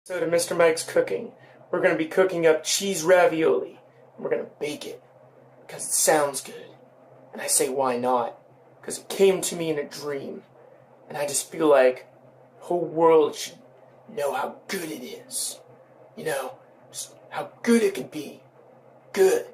So to Mr. Mike's Cooking, we're going to be cooking up cheese ravioli. And we're going to bake it because it sounds good. And I say, why not? Because it came to me in a dream. And I just feel like the whole world should know how good it is. You know, just how good it could be. Good.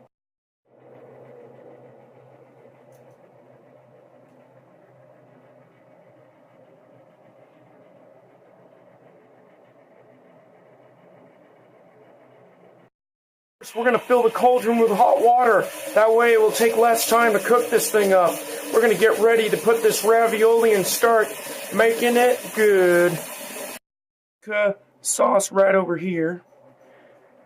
We're going to fill the cauldron with hot water. That way it will take less time to cook this thing up. We're going to get ready to put this ravioli and start making it good. Sauce right over here.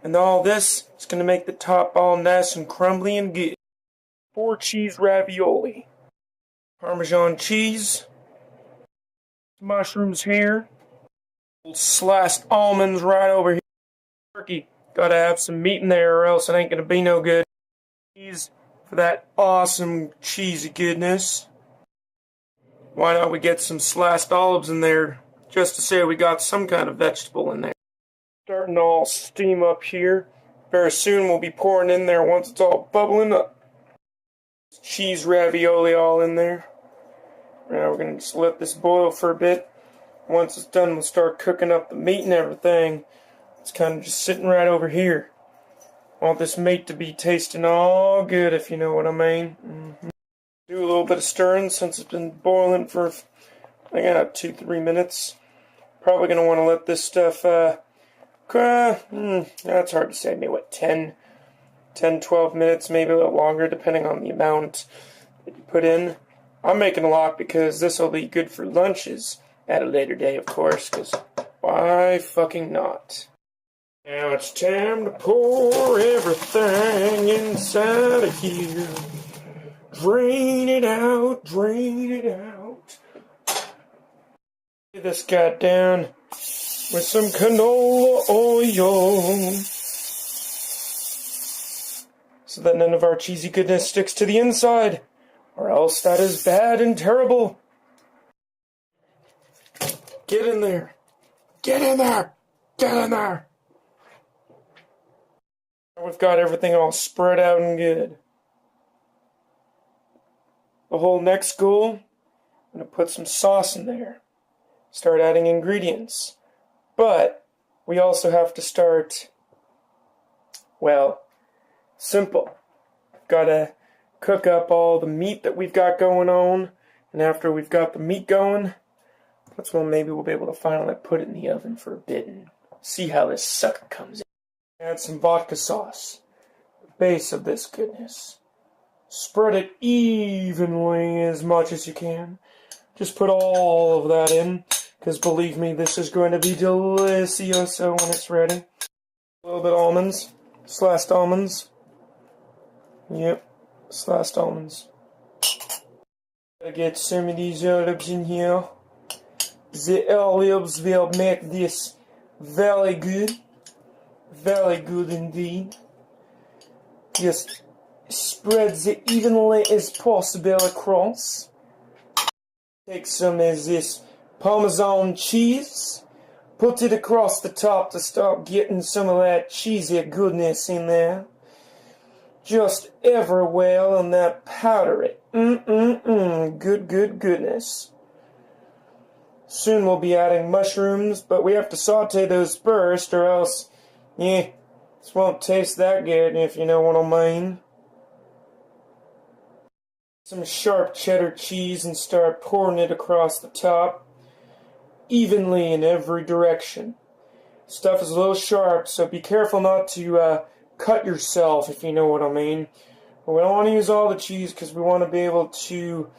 And all this is going to make the top all nice and crumbly and good. 4 cheese ravioli. Parmesan cheese. Mushrooms here. Sliced almonds right over here. Turkey. Gotta have some meat in there or else it ain't gonna be no good. Cheese for that awesome cheesy goodness. Why not we get some sliced olives in there just to say we got some kind of vegetable in there. Starting to all steam up here. Very soon we'll be pouring in there once it's all bubbling up. Cheese ravioli all in there. Now we're gonna just let this boil for a bit. Once it's done we'll start cooking up the meat and everything. It's kind of just sitting right over here. Want this meat to be tasting all good, if you know what I mean. Do a little bit of stirring since it's been boiling for, I got 2-3 minutes. Probably going to want to let this stuff, that's hard to say, maybe what, 10-12 minutes, maybe a little longer, depending on the amount that you put in. I'm making a lot because this will be good for lunches at a later day, of course, because why fucking not? Now it's time to pour everything inside of here. Drain it out, drain it out. Get this guy down with some canola oil so that none of our cheesy goodness sticks to the inside, or else that is bad and terrible. Get in there. Get in there. Get in there. We've got everything all spread out and good. The whole next goal, I'm going to put some sauce in there. Start adding ingredients. But we also have to start, well, simple. Got to cook up all the meat that we've got going on. And after we've got the meat going, that's when maybe we'll be able to finally put it in the oven for a bit and see how this sucker comes in. Add some vodka sauce, the base of this goodness. Spread it evenly as much as you can. Just put all of that in, because believe me, this is going to be delicioso when it's ready. A little bit of almonds, sliced almonds. Yep, sliced almonds. Gotta get some of these olives in here. The olives will make this very good. Very good indeed. Just spread it evenly as possible across. Take some of this Parmesan cheese. Put it across the top to start getting some of that cheesy goodness in there. Just everywhere and that powder it. Good goodness. Soon we'll be adding mushrooms, but we have to saute those first or else, yeah, this won't taste that good, if you know what I mean. Some sharp cheddar cheese and start pouring it across the top, evenly in every direction. Stuff is a little sharp, so be careful not to cut yourself, if you know what I mean. But we don't want to use all the cheese because we want to be able to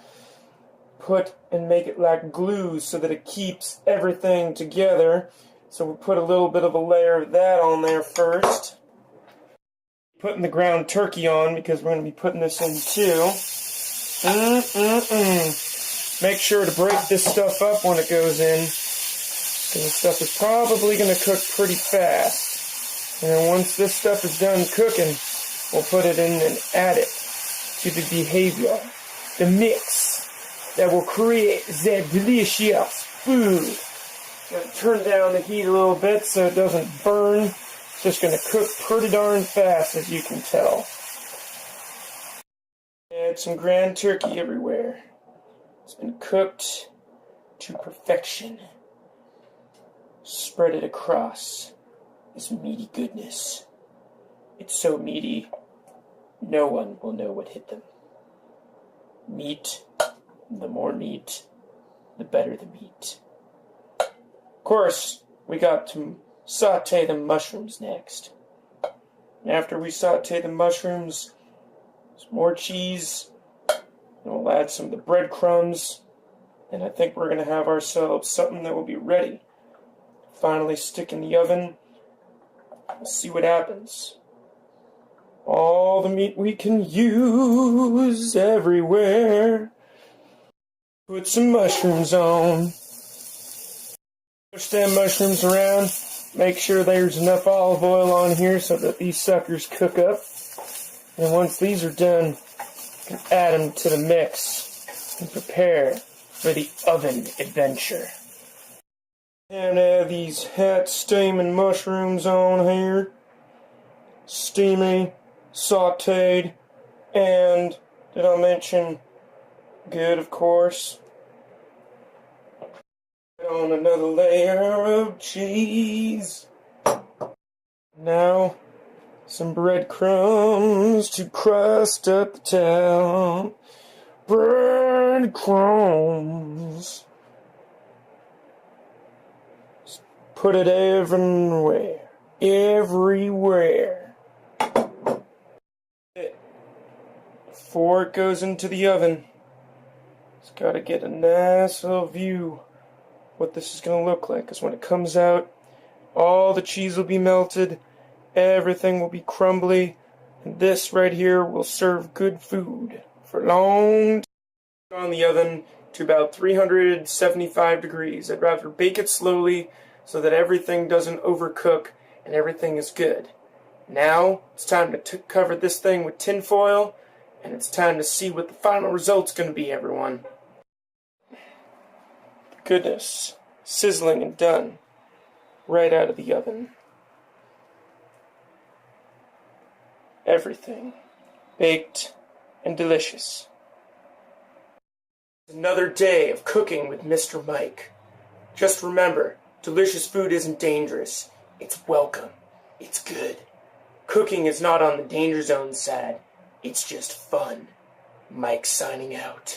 put and make it like glue so that it keeps everything together. So we'll put a little bit of a layer of that on there first. Putting the ground turkey on because we're going to be putting this in too. Make sure to break this stuff up when it goes in, because this stuff is probably going to cook pretty fast. And then once this stuff is done cooking, we'll put it in and add it to the behavior, the mix that will create that delicious food. Gotta turn down the heat a little bit so it doesn't burn. It's just gonna cook pretty darn fast, as you can tell. Add some ground turkey everywhere. It's been cooked to perfection. Spread it across this meaty goodness. It's so meaty, no one will know what hit them. Meat, the more meat, the better the meat. Of course, we got to saute the mushrooms next. And after we saute the mushrooms, some more cheese, and we'll add some of the breadcrumbs, and I think we're going to have ourselves something that will be ready. Finally stick in the oven. We'll see what happens. All the meat we can use everywhere. Put some mushrooms on. Push them mushrooms around. Make sure there's enough olive oil on here so that these suckers cook up. And once these are done, you can add them to the mix and prepare for the oven adventure. And add these hot steaming mushrooms on here. Steamy, sauteed, and did I mention good, of course. Put on another layer of cheese. Now, some breadcrumbs to crust up the top. Breadcrumbs. Put it everywhere. Everywhere. Before it goes into the oven, it's got to get a nice little view what this is going to look like. Because when it comes out, all the cheese will be melted, everything will be crumbly, and this right here will serve good food for long. On the oven to about 375 degrees. I'd rather bake it slowly so that everything doesn't overcook and everything is good. Now it's time to cover this thing with tin foil, and it's time to see what the final result's going to be, everyone. Goodness, sizzling and done right out of the oven. Everything baked and delicious. Another day of cooking with Mr. Mike. Just remember, delicious food isn't dangerous. It's welcome. It's good. Cooking is not on the danger zone side. It's just fun. Mike signing out.